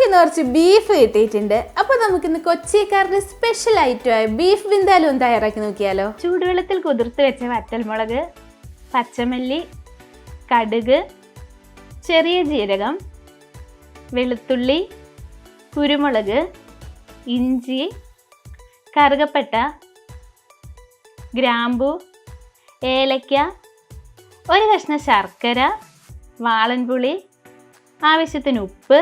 നമുക്കിന്ന് കുറച്ച് ബീഫ് കിട്ടിയിട്ടുണ്ട്. അപ്പോൾ നമുക്കിന്ന് കൊച്ചിക്കാരുടെ സ്പെഷ്യൽ ഐറ്റമായ ബീഫ് വിന്താലു ഒന്ന് തയ്യാറാക്കി നോക്കിയാലോ. ചൂടുവെള്ളത്തിൽ കുതിർത്ത് വെച്ച വറ്റൽമുളക്, പച്ചമല്ലി, കടുക്, ചെറിയ ജീരകം, വെളുത്തുള്ളി, കുരുമുളക്, ഇഞ്ചി, കറുകപ്പട്ട, ഗ്രാമ്പു, ഏലക്ക, ഒരു കഷ്ണം ശർക്കര, വാളൻപുളി, ആവശ്യത്തിന് ഉപ്പ്,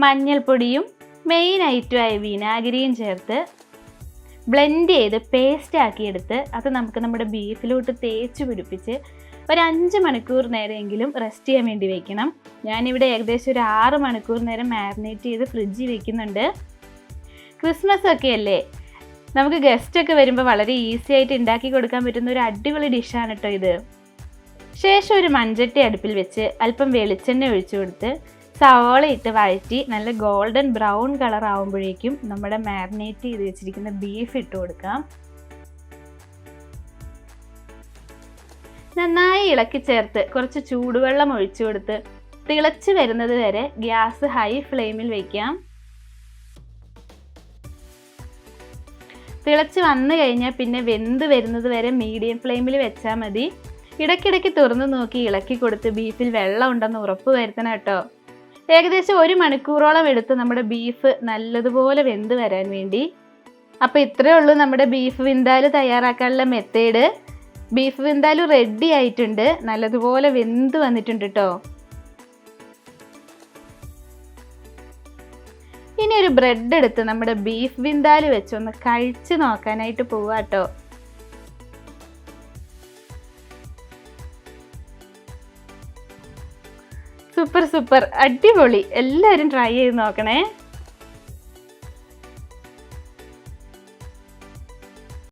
മഞ്ഞൾപ്പൊടിയും മെയിൻ ഐറ്റമായ വിനാഗിരിയും ചേർത്ത് ബ്ലെൻഡ് ചെയ്ത് പേസ്റ്റ് ആക്കിയെടുത്ത് അത് നമുക്ക് നമ്മുടെ ബീഫിലോട്ട് തേച്ച് പിടിപ്പിച്ച് ഒരു 5 മണിക്കൂർ നേരമെങ്കിലും റെസ്റ്റ് ചെയ്യാൻ വേണ്ടി വെക്കണം. ഞാനിവിടെ ഏകദേശം ഒരു 6 മണിക്കൂർ നേരം മാരിനേറ്റ് ചെയ്ത് ഫ്രിഡ്ജിൽ വെക്കുന്നുണ്ട്. ക്രിസ്മസ് ഒക്കെ അല്ലേ, നമുക്ക് ഗസ്റ്റൊക്കെ വരുമ്പോൾ വളരെ ഈസി ആയിട്ട് ഉണ്ടാക്കി കൊടുക്കാൻ പറ്റുന്ന ഒരു അടിപൊളി ഡിഷാണ് കേട്ടോ ഇത്. ശേഷം ഒരു മൺചട്ടി അടുപ്പിൽ വെച്ച് അല്പം വെളിച്ചെണ്ണ ഒഴിച്ചു കൊടുത്ത് സവാള ഇട്ട് വഴറ്റി നല്ല ഗോൾഡൻ ബ്രൗൺ കളർ ആകുമ്പോഴേക്കും നമ്മുടെ മാരിനേറ്റ് ചെയ്ത് വെച്ചിരിക്കുന്ന ബീഫ് ഇട്ട് കൊടുക്കാം. നന്നായി ഇളക്കി ചേർത്ത് കുറച്ച് ചൂടുവെള്ളം ഒഴിച്ചു കൊടുത്ത് തിളച്ച് വരുന്നത് വരെ ഗ്യാസ് ഹൈ ഫ്ലെയിമിൽ വയ്ക്കാം. തിളച്ച് വന്നു കഴിഞ്ഞാൽ പിന്നെ വെന്ത് വരുന്നത് വരെ മീഡിയം ഫ്ലെയിമിൽ വെച്ചാൽ മതി. ഇടയ്ക്കിടയ്ക്ക് തുറന്നു നോക്കി ഇളക്കി കൊടുത്ത് ബീഫിൽ വെള്ളം ഉണ്ടെന്ന് ഉറപ്പ് വരുത്തണം കേട്ടോ. ഏകദേശം 1 മണിക്കൂറോളം എടുത്ത് നമ്മുടെ ബീഫ് നല്ലതുപോലെ വെന്ത് വരാൻ വേണ്ടി. അപ്പോൾ ഇത്രയേ ഉള്ളൂ നമ്മുടെ ബീഫ് വിന്താലു തയ്യാറാക്കാനുള്ള മെത്തേഡ്. ബീഫ് വിന്താലു റെഡി ആയിട്ടുണ്ട്, നല്ലതുപോലെ വെന്ത് വന്നിട്ടുണ്ട് കേട്ടോ. ഇനി ഒരു ബ്രെഡ് എടുത്ത് നമ്മുടെ ബീഫ് വിന്താലു വെച്ചൊന്ന് കഴിച്ച് നോക്കാനായിട്ട് പോവാ കേട്ടോ. സൂപ്പർ അടിപൊളി, എല്ലാവരും ട്രൈ ചെയ്ത് നോക്കണേ.